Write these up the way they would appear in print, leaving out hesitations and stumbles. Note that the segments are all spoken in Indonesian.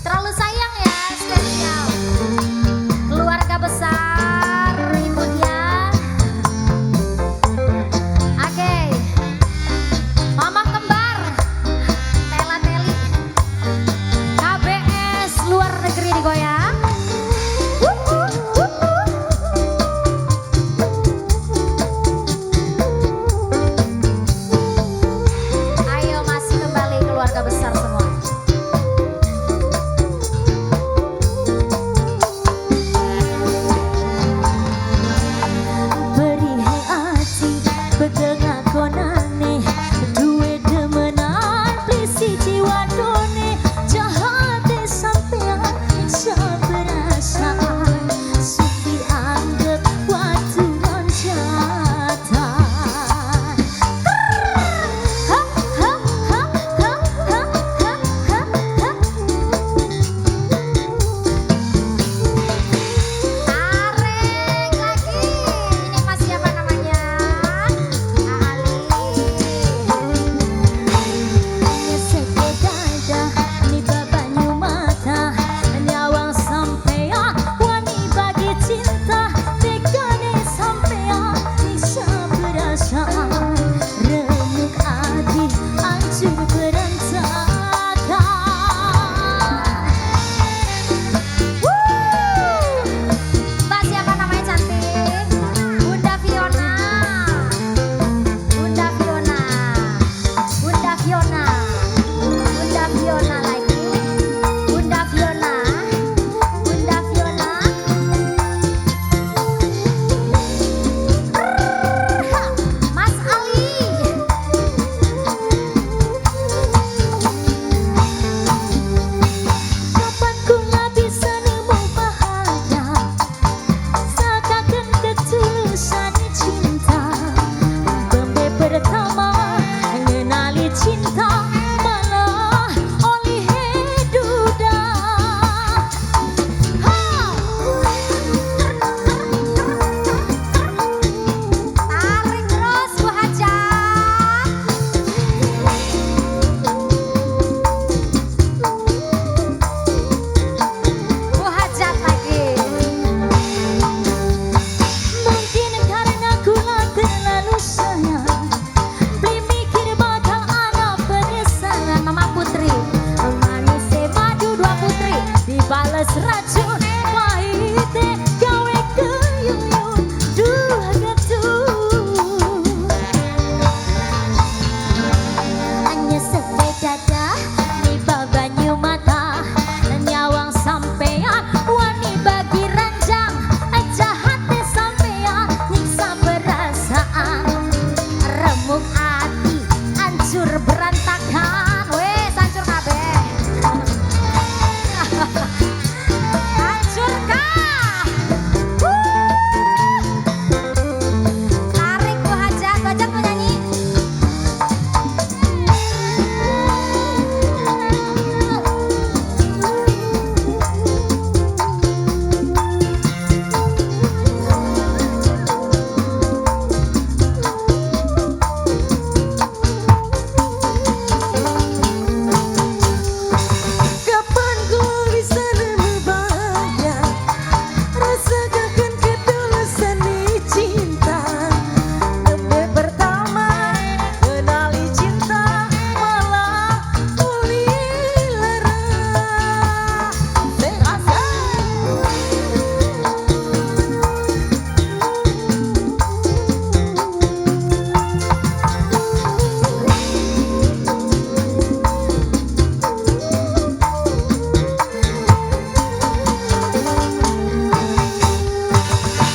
Terlalu sayang ya, spesial. Keluarga besar itu dia. Oke. Mama kembar, Tela Teli. KBS luar negeri digoyang. Ayo masih kembali keluarga besar semua. Beri hati bedengah konane duwe demenan plisi jiwa done jahate sampean saperasaan supi anggap watu loncatan ha ha ha ha ha ha ha. Tarik lagi. Ini Mas siapa namanya? Ali. Sekedada ni babanyu mata nyawang sampean wani bagi cinta tekane sampean bisa perasaan remuk hati hancur berantakan. Mbak siapa namanya cantik? Bunda Fiona. Bunda Fiona. Bunda Fiona. Bunda Fiona lagi. Bunda Fiona. Bunda Fiona. Mas Ali. Kapan ku nggak bisa nemu bahagia sakakan ketulusan cinta Bembe pertama mengenali cinta malah oleh duda Tarik terus Bu Hajat. Bu Hajat lagi. Mungkin karena kula terlalu sayang beli mikir bakal anak penyesalan. Mama Putri. Manis madu dua putri dibales racun pahite gawe keyuyun dua getu hanya sepedada ni babanyu mata nyawang sampean wani bagi ranjang jahate sampean nyiksa perasaan remuk hati hancur berantakan Wes hancur kabeh. Hancur kah? Tarik Bu Hajat. Bu Hajat mau nyanyi. Kapan ku bisa nemu bahagia rasakan ketulusan di cinta Bembe pertama kenali cinta malah oleh lara Berasa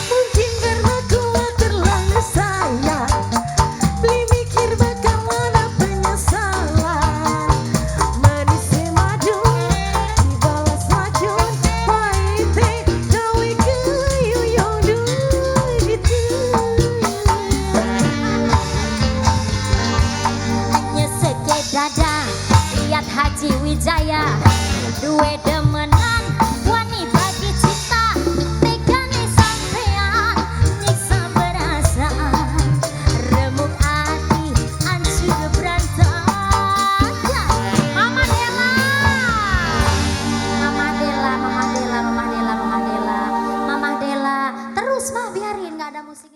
mungkin karena kula terlalu sayang beli mikir bakal ada penyesalan manis madu dibalas racun pahite gawe keyuyun gitu hanya sekedada lihat Haji Wijaya duwe demenan wani bagi cinta tekane sampean nyiksa perasaan remuk hati 啊。ada musiknya.